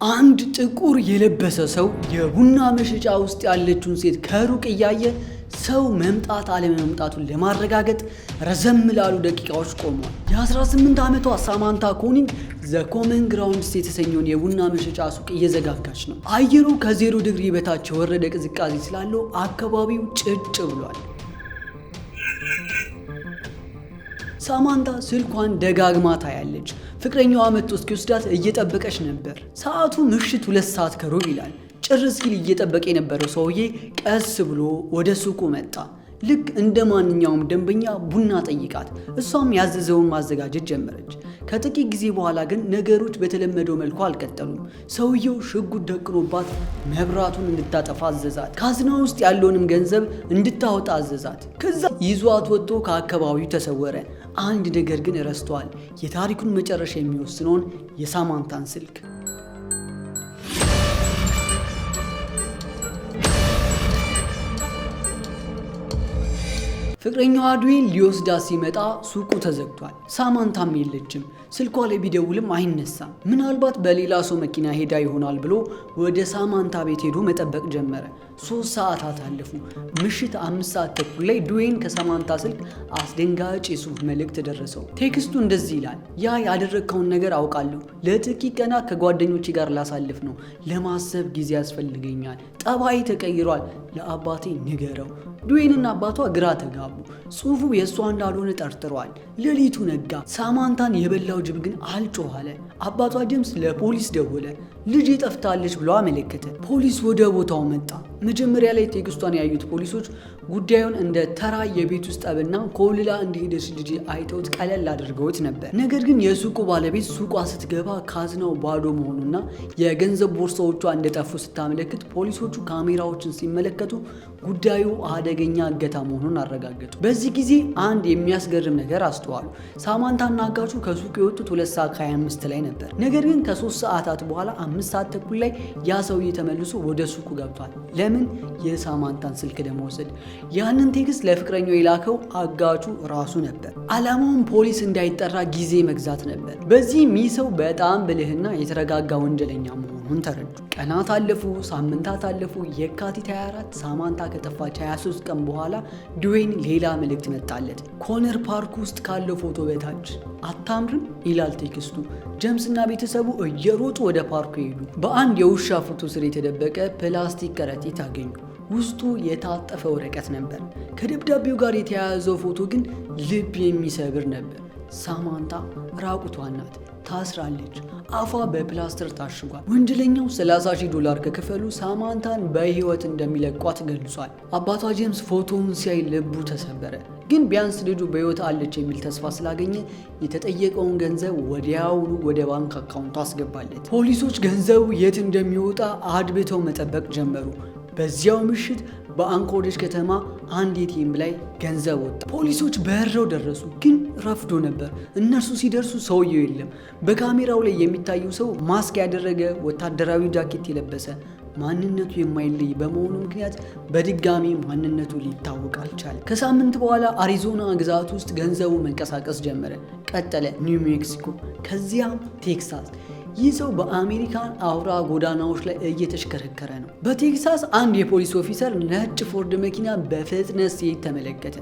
አንድ ጥቁር የለበሰ ሰው የቡና መሸጫ ውስጥ ያለችውን ሴት ከሩቅ እያየ ሰው መምጣት አለመምጣቱን ለማረጋገጥ ረዘም ላሉ ደቂቃዎች ቆሟል። የ18 ዓመቷ ሳማንታ ኮኒንግ ዘ ኮመን ግራውንድስ የተሰኘውን የቡና መሸጫ ሱቅ እየዘጋጋች ነው። አየሩ ከ0 ዲግሪ በታች የወረደ ቅዝቃዜ ስላለው አካባቢው ጭጭ ብሏል። ሳማንታ ስልኳን ደጋግማ ታያለች። ፍቅረኛዋ መጥቶ እስኪወስዳት እየጠበቀች ነበር። ሰዓቱ ምሽት 2 ሰዓት ከሩብ ይላል። ጭር ሲል እየጠበቀ የነበረው ሰውዬ ቀስ ብሎ ወደ ሱቁ መጣ። ልክ እንደ ማንኛውም ደንበኛ ቡና ጠይቃት፣ እሷም ያዘዘውን ማዘጋጀት ጀመረች። ከጥቂት ጊዜ በኋላ ግን ነገሮች በተለመደው መልኩ አልቀጠሉም። ሰውየው ሽጉጥ ደቅኖባት መብራቱን እንድታጠፋ አዘዛት። ካዝና ውስጥ ያለውንም ገንዘብ እንድታወጣ አዘዛት። ከዛ ይዟት ወጥቶ ከአካባቢው ተሰወረ። አንድ ነገር ግን ረስተዋል፣ የታሪኩን መጨረሻ የሚወስነውን የሳማንታን ስልክ። ፍቅረኛዋ ዱዌን ሊወስዳት ሲመጣ ሱቁ ተዘግቷል። ሳማንታም የለችም። ስልኳ ላይ ቢደውልም አይነሳም። ምናልባት በሌላ ሰው መኪና ሄዳ ይሆናል ብሎ ወደ ሳማንታ ቤት ሄዶ መጠበቅ ጀመረ። 3 ሰዓታት አለፉ። ምሽት 5 ሰዓት ተኩል ላይ ዱዌን ከሳማንታ ስልክ አስደንጋጭ የጽሑፍ መልእክት ደረሰው። ቴክስቱ እንደዚህ ይላል። ያ ያደረግከውን ነገር አውቃለሁ። ለጥቂት ቀናት ከጓደኞቼ ጋር ላሳልፍ ነው። ለማሰብ ጊዜ ያስፈልገኛል። ጠባይ ተቀይሯል። ለአባቴ ንገረው። ዱዌንና አባቷ ግራ ተጋቡ። ጽሑፉ የእሷ እንዳልሆነ ጠርጥረዋል። ሌሊቱ ነጋ። ሳማንታን የበላው ጅብ ግን አልጮህ አለ። አባቷ ጄምስ ለፖሊስ ደወለ። ልጄ ጠፍታለች ብሎ አመለከተ። ፖሊስ ወደ ቦታው መጣ። መጀመሪያ ላይ ቴክስቷን ያዩት ፖሊሶች ጉዳዩን እንደ ተራ የቤት ውስጥ ጠብና ኮልላ እንደሄደች ልጅ አይተውት ቀለል አድርገውት ነበር። ነገር ግን የሱቁ ባለቤት ሱቋ ስትገባ ካዝናው ባዶ መሆኑና የገንዘብ ቦርሳዎቿ እንደጠፉ ስታመለክት ፖሊሶቹ ካሜራዎችን ሲመለከቱ ጉዳዩ አደገኛ እገታ መሆኑን አረጋገጡ። በዚህ ጊዜ አንድ የሚያስገርም ነገር አስተዋሉ። ሳማንታና አጋቹ ከሱቁ የወጡት 2 ሰዓት ከ25 ላይ ነበር። ነገር ግን ከ3 ሰዓታት በኋላ 5 ሰዓት ተኩል ላይ ያ ሰውዬ ተመልሶ ወደ ሱቁ ገብቷል። ለምን? የሳማንታን ስልክ ለመውሰድ። ያንን ቴክስት ለፍቅረኛው የላከው አጋቹ ራሱ ነበር። ዓላማውን ፖሊስ እንዳይጠራ ጊዜ መግዛት ነበር። በዚህም ይህ ሰው በጣም ብልህና የተረጋጋ ወንጀለኛ መሆኑን ተረዱ። ቀናት አለፉ፣ ሳምንታት አለፉ። የካቲት 24 ሳማንታ ከጠፋች 23 ቀን በኋላ ዱዌን ሌላ መልእክት መጣለት። ኮነር ፓርክ ውስጥ ካለው ፎቶ በታች አታምርም ይላል ቴክስቱ። ጄምስና ቤተሰቡ እየሮጡ ወደ ፓርኩ ሄዱ። በአንድ የውሻ ፎቶ ስር የተደበቀ ፕላስቲክ ከረጢት አገኙ። ውስጡ የታጠፈ ወረቀት ነበር። ከደብዳቤው ጋር የተያያዘው ፎቶ ግን ልብ የሚሰብር ነበር። ሳማንታ ራቁቷን ናት። ታስራለች። አፏ በፕላስተር ታሽጓል። ወንጀለኛው $30,000 ከከፈሉ ሳማንታን በሕይወት እንደሚለቋት ገልጿል። አባቷ ጄምስ ፎቶውን ሲያይ ልቡ ተሰበረ። ግን ቢያንስ ልጁ በሕይወት አለች የሚል ተስፋ ስላገኘ የተጠየቀውን ገንዘብ ወዲያውኑ ወደ ባንክ አካውንቱ አስገባለት። ፖሊሶች ገንዘቡ የት እንደሚወጣ አድብተው መጠበቅ ጀመሩ። በዚያው ምሽት በአንኮሬጅ ከተማ አንድ ኤቲኤም ላይ ገንዘብ ወጣ። ፖሊሶች በረው ደረሱ፣ ግን ረፍዶ ነበር። እነርሱ ሲደርሱ ሰውየው የለም። በካሜራው ላይ የሚታየው ሰው ማስክ ያደረገ፣ ወታደራዊ ጃኬት የለበሰ፣ ማንነቱ የማይለይ በመሆኑ ምክንያት በድጋሚ ማንነቱ ሊታወቅ አልቻለም። ከሳምንት በኋላ አሪዞና ግዛት ውስጥ ገንዘቡ መንቀሳቀስ ጀመረ። ቀጠለ ኒው ሜክሲኮ፣ ከዚያም ቴክሳስ። ይህ ሰው በአሜሪካን አውራ ጎዳናዎች ላይ እየተሽከረከረ ነው። በቴክሳስ አንድ የፖሊስ ኦፊሰር ነጭ ፎርድ መኪና በፍጥነት ሲሄድ ተመለከተ።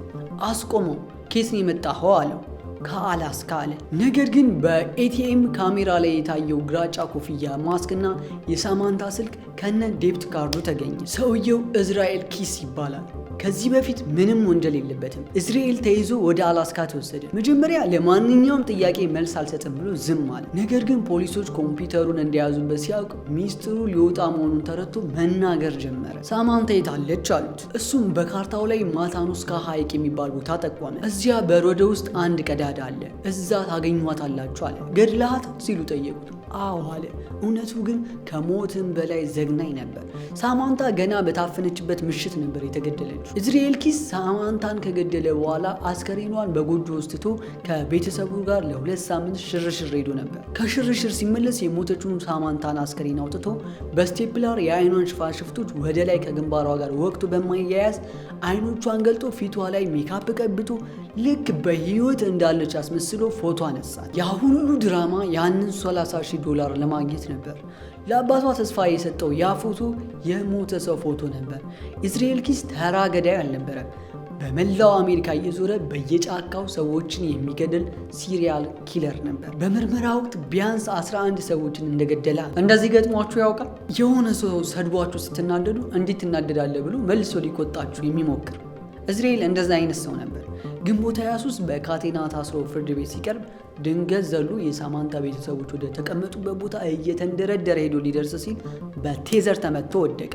አስቆመው። ኬት ነው የመጣኸው አለው። ከአላስካ አለ። ነገር ግን በኤቲኤም ካሜራ ላይ የታየው ግራጫ ኮፍያ፣ ማስክና የሳማንታ ስልክ ከነ ዴብት ካርዱ ተገኘ። ሰውየው እስራኤል ኪስ ይባላል። ከዚህ በፊት ምንም ወንጀል የለበትም። እስራኤል ተይዞ ወደ አላስካ ተወሰደ። መጀመሪያ ለማንኛውም ጥያቄ መልስ አልሰጥም ብሎ ዝም አለ። ነገር ግን ፖሊሶች ኮምፒውተሩን እንደያዙበት ሲያውቅ ሚስጥሩ ሊወጣ መሆኑን ተረድቶ መናገር ጀመረ። ሳማንታ የታለች አሉት። እሱም በካርታው ላይ ማታኑስካ ሐይቅ የሚባል ቦታ ጠቋመ። እዚያ በሮደ ውስጥ አንድ ቀዳዳ አለ፣ እዛ ታገኟታላችሁ አለ። ገድለሃት ሲሉ ጠየቁት። አዎ አለ። እውነቱ ግን ከሞትም በላይ ዘግናኝ ነበር። ሳማንታ ገና በታፈነችበት ምሽት ነበር የተገደለችው። እስራኤል ኪስ ሳማንታን ከገደለ በኋላ አስከሬኗን በጎጆ ውስጥ ትቶ ከቤተሰቡ ጋር ለ2 ሳምንት ሽርሽር ሄዶ ነበር። ከሽርሽር ሲመለስ የሞተችውን ሳማንታን አስከሬን አውጥቶ በስቴፕላር የአይኗን ሽፋሽፍቶች ወደ ላይ ከግንባሯ ጋር ወቅቱ በማያያዝ አይኖቿን ገልጦ ፊቷ ላይ ሜካፕ ቀብቶ ልክ በህይወት እንዳለች አስመስሎ ፎቶ አነሳት። ያ ሁሉ ድራማ ያንን $30,000 ለማግኘት ነበር። ለአባቷ ተስፋ የሰጠው ያ ፎቶ የሞተ ሰው ፎቶ ነበር። ኢዝራኤል ኪስ ተራ ገዳይ አልነበረም። በመላው አሜሪካ እየዞረ በየጫካው ሰዎችን የሚገድል ሲሪያል ኪለር ነበር። በምርመራ ወቅት ቢያንስ 11 ሰዎችን እንደገደለ። እንደዚህ ገጥሟችሁ ያውቃል? የሆነ ሰው ሰድቧችሁ ስትናደዱ እንዴት ትናደዳለህ ብሎ መልሶ ሊቆጣችሁ የሚሞክር። ኢዝራኤል እንደዛ አይነት ሰው ነበር። ግንቦት 23 በካቴና ታስሮ ፍርድ ቤት ሲቀርብ ድንገት ዘሎ የሳማንታ ቤተሰቦች ወደ ተቀመጡበት ቦታ እየተንደረደረ ሄዶ ሊደርስ ሲል በቴዘር ተመትቶ ወደቀ።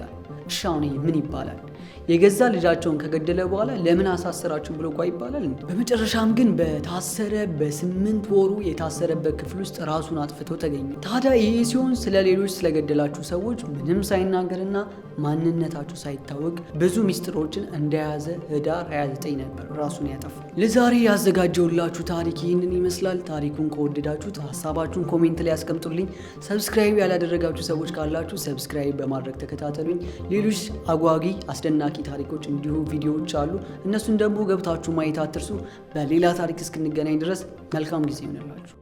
እሺ አሁን ምን ይባላል? የገዛ ልጃቸውን ከገደለ በኋላ ለምን አሳሰራችሁ ብሎ እንኳ ይባላል? በመጨረሻም ግን በታሰረ በ8 ወሩ የታሰረበት ክፍል ውስጥ ራሱን አጥፍቶ ተገኘ። ታዲያ ይሄ ሲሆን ስለ ሌሎች ስለገደላችሁ ሰዎች ምንም ሳይናገርና ማንነታችሁ ሳይታወቅ ብዙ ሚስጥሮችን እንደያዘ ህዳር 29 ነበር ራሱን ያጠፋው። ለዛሬ ያዘጋጀውላችሁ ታሪክ ይህንን ይመስላል። ታሪኩን ከወደዳችሁት ሀሳባችሁን ኮሜንት ላይ ያስቀምጡልኝ። ሰብስክራይብ ያላደረጋችሁ ሰዎች ካላችሁ ሰብስክራይብ በማድረግ ተከታተሉኝ። ሌሎች አጓጊ አስደናቂ ታሪኮች እንዲሁ ቪዲዮዎች አሉ። እነሱን ደግሞ ገብታችሁ ማየት አትርሱ። በሌላ ታሪክ እስክንገናኝ ድረስ መልካም ጊዜ ይሆንላችሁ።